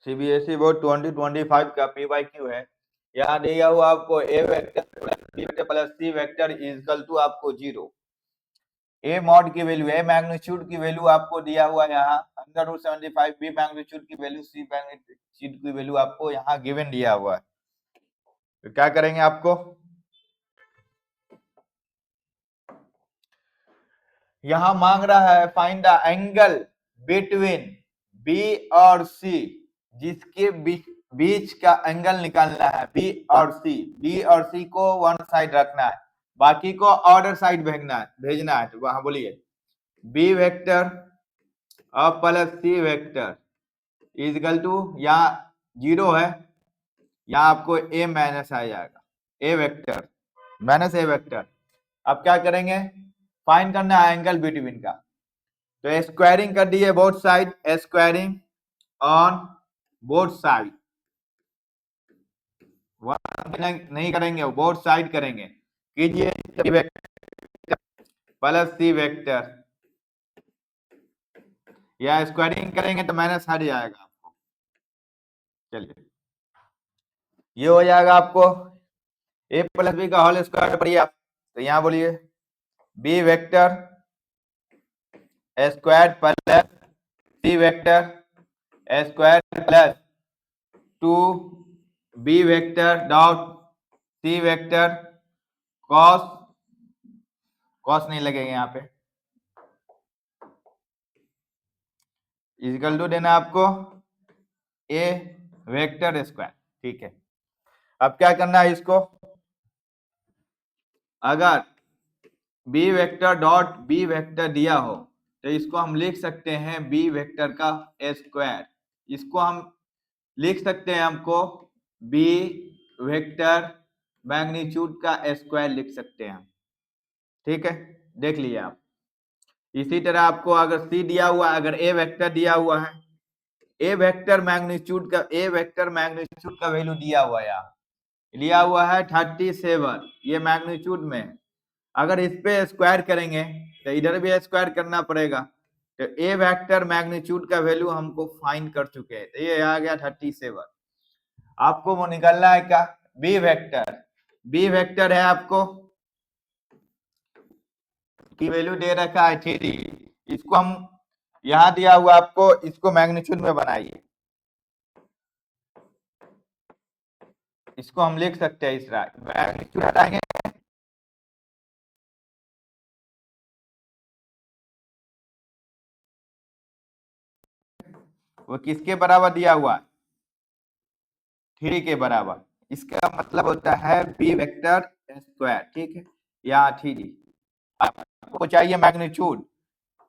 CBSE board 2025 का PYQ है। यहाँ दिया हुआ आपको A vector plus B vector plus C vector equal to आपको 0। ए मॉड की वैल्यू, ए मैग्नीट्यूड की वैल्यू आपको दिया हुआ है यहाँ अंडर रूट 75, बी मैग्नीट्यूड की वैल्यू, सी मैग्नीट्यूड की वैल्यू आपको यहाँ गिवन दिया हुआ है। तो क्या करेंगे आपको, यहां मांग रहा है find the angle between B और सी, जिसके बीच का एंगल निकालना है। बी और सी को वन साइड रखना है, बाकी को अदर साइड भेजना है। तो वहां बोलिए बी वेक्टर और plus C vector equal to, यहाँ 0 है, यहाँ आपको ए माइनस आ जाएगा, A vector minus A vector. अब क्या करेंगे, फाइंड करना है एंगल बिटवीन का। तो स्क्वायरिंग कर दिए both side, squaring on both side, नहीं करेंगे, बोथ साइड करेंगे। कीजिए प्लस सी वेक्टर, या स्क्वायरिंग करेंगे तो माइनस हट जाएगा आपको। चलिए ये हो जाएगा आपको ए प्लस बी का होल स्क्वायर पढ़िए आप। तो यहाँ बोलिए बी वेक्टर स्क्वायर प्लस सी वेक्टर स्क्वायर प्लस 2 B vector dot C vector cos नहीं लगेगा यहाँ पे, इक्वल टू देना आपको ए वेक्टर स्क्वायर। ठीक है, अब क्या करना है इसको, अगर B vector dot B vector दिया हो तो इसको हम लिख सकते हैं बी वेक्टर का स्क्वायर। इसको हम लिख सकते हैं, हमको बी वेक्टर मैग्नीट्यूड का स्क्वायर लिख सकते हैं। ठीक है, देख लिए आप। इसी तरह आपको अगर सी दिया हुआ, अगर ए वेक्टर दिया हुआ है, ए वेक्टर मैग्नीट्यूड का वैल्यू दिया हुआ है, यहाँ लिया हुआ है 37, ये मैग्नीट्यूड में। अगर इस पे स्क्वायर करेंगे तो इधर भी स्क्वायर करना पड़ेगा। तो ए वेक्टर मैग्नीट्यूड का वैल्यू हमको फाइंड कर चुके हैं, तो ये आ गया 37। आपको वो निकालना है क्या, बी वेक्टर है आपको की वैल्यू दे रखा है 3, इसको हम यहां दिया हुआ आपको, इसको मैग्नीट्यूड में बनाइए, इसको हम लिख सकते हैं इस मैग्नीट्यूड हटाएंगे, वो किसके बराबर दिया हुआ, 3 के बराबर। इसका मतलब होता है बी वेक्टर स्क्वायर। ठीक है, यहाँ 3, आपको चाहिए मैग्नीट्यूड,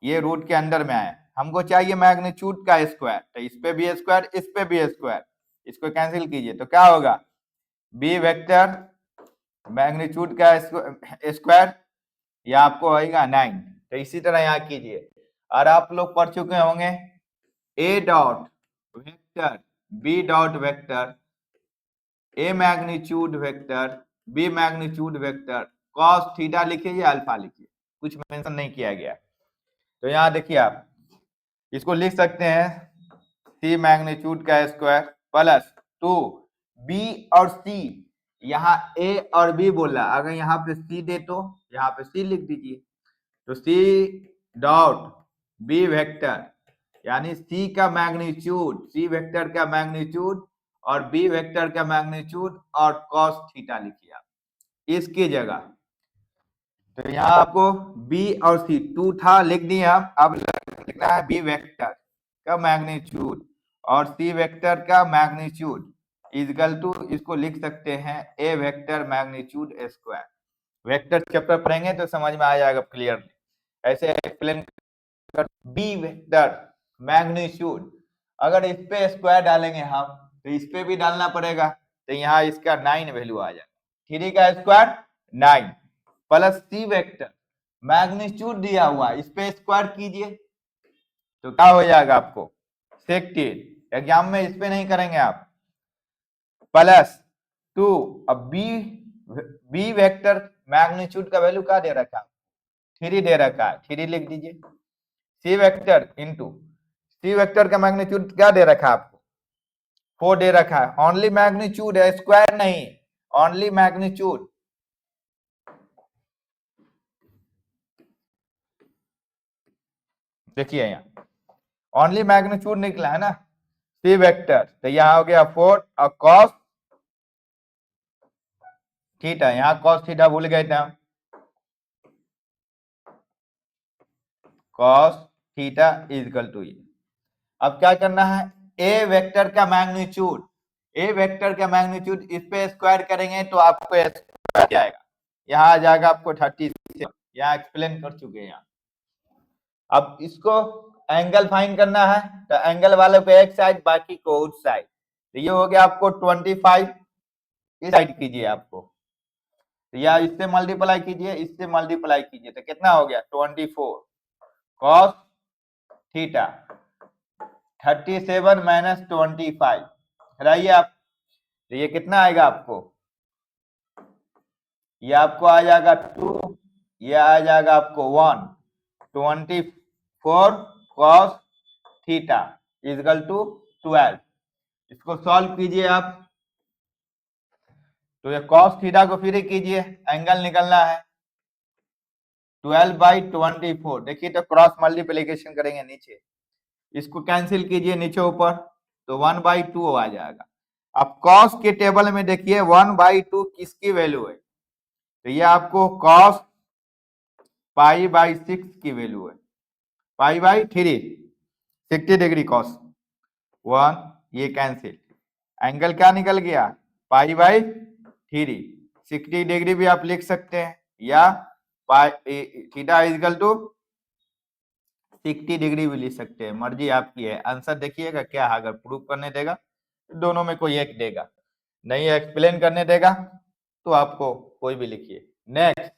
ये रूट के अंदर में आया, हमको चाहिए मैग्नीट्यूड का स्क्वायर। तो इस पे भी स्क्वायर, इस पे भी स्क्वायर, इसको कैंसिल कीजिए तो क्या होगा, बी वेक्टर मैग्नीट्यूड का स्क्वायर, ये आपको आएगा 9। तो इसी तरह यहाँ कीजिए। और आप लोग पढ़ चुके होंगे A dot vector B dot vector A magnitude vector B magnitude vector cos theta लिखिए या अल्फा लिखिए, कुछ मेंशन नहीं किया गया। तो यहाँ देखिए आप इसको लिख सकते हैं सी मैग्नीट्यूड का स्क्वायर प्लस 2 बी और सी, यहाँ ए और बी बोला, अगर यहाँ पे सी दे तो यहाँ पे सी लिख दीजिए। तो सी डॉट बी वेक्टर, यानी सी का मैग्नीट्यूड, सी वेक्टर का मैग्नीट्यूड और बी वेक्टर का मैग्नीट्यूड और कॉस थीटा लिखिए आप इसकी जगह। तो यहाँ आपको बी और सी 2 था, लिख दिए आप। अब लिखना है बी वेक्टर का मैग्नीट्यूड और सी वेक्टर का मैग्नीट्यूड इक्वल टू, इसको लिख सकते हैं A vector magnitude square. Vector chapter पढ़ेंगे तो समझ में आ जाएगा क्लियरली। ऐसे एक्सप्लेन कर, बी वेक्टर मैग्नीट्यूड, अगर इस पे स्क्वायर डालेंगे हम तो इस पे भी डालना पड़ेगा, तो यहाँ इसका 9 वैल्यू आ जाएगा, 3 का square 9 plus C vector magnitude दिया हुआ, इस पे स्क्वायर कीजिए तो क्या हो जाएगा आपको 16। एग्जाम में इस पे नहीं करेंगे आप, प्लस 2। अब बी वेक्टर मैग्नीट्यूड का वैल्यू क्या दे रखा है, 3 दे रखा है, 3 लिख दीजिए। सी वेक्टर इंटू सी वेक्टर का मैग्नीट्यूड क्या दे रखा है आपको 4 दे रखा है, ओनली मैग्नीट्यूड है, स्क्वायर नहीं, ओनली मैग्नीट्यूड। देखिए यहाँ ओनली मैग्नीट्यूड निकला है ना, सी वेक्टर, तो यहाँ हो गया 4 और कॉस थीटा, यहाँ कॉस थीटा भूल गए थे हम, कॉस थीटा इजकल टू ये। अब क्या करना है, ए वेक्टर का मैग्नीट्यूड, ए वेक्टर का मैग्नीट्यूड इस पे स्क्वायर करेंगे तो आपको स्क्वायर आएगा, यहाँ आ जाएगा आपको 37, यहाँ एक्सप्लेन कर चुके हैं यहाँ। अब इसको एंगल फाइंड करना है, तो एंगल वाले को एक साइड, बाकी को उस साइड, तो ये हो गया आपको 25, इस साइड कीजिए आपको, तो या इससे मल्टीप्लाई कीजिए, इससे मल्टीप्लाई कीजिए, तो कितना हो गया 24 कॉस थीटा 37 माइनस 25 हटाइए आप, तो ये कितना आएगा आपको, ये आपको आ जाएगा 2, ये आ जाएगा आपको 1, 24 कॉस थीटा इजकल टू 12। इसको सॉल्व कीजिए आप, तो ये कॉस थीटा को फिर कीजिए, एंगल निकलना है 12/24, देखिए तो क्रॉस मल्टीप्लिकेशन करेंगे नीचे, इसको कैंसिल कीजिए नीचे ऊपर, तो 1/2 आ जाएगा। अब कॉस के टेबल में देखिए 1/2 किसकी वैल्यू है, तो ये आपको कॉस π/6 की वैल्यू है, π/3, 60 डिग्री कॉस 1, ये कैंसिल, एंगल क्या निकल गया π/3, 60 डिग्री भी आप लिख सकते हैं, या थीटा इजकल टू 60 डिग्री भी लिख सकते हैं, मर्जी आपकी है। आंसर देखिएगा क्या है, अगर प्रूफ करने देगा दोनों में कोई एक देगा, नहीं एक्सप्लेन करने देगा तो आपको कोई भी लिखिए। नेक्स्ट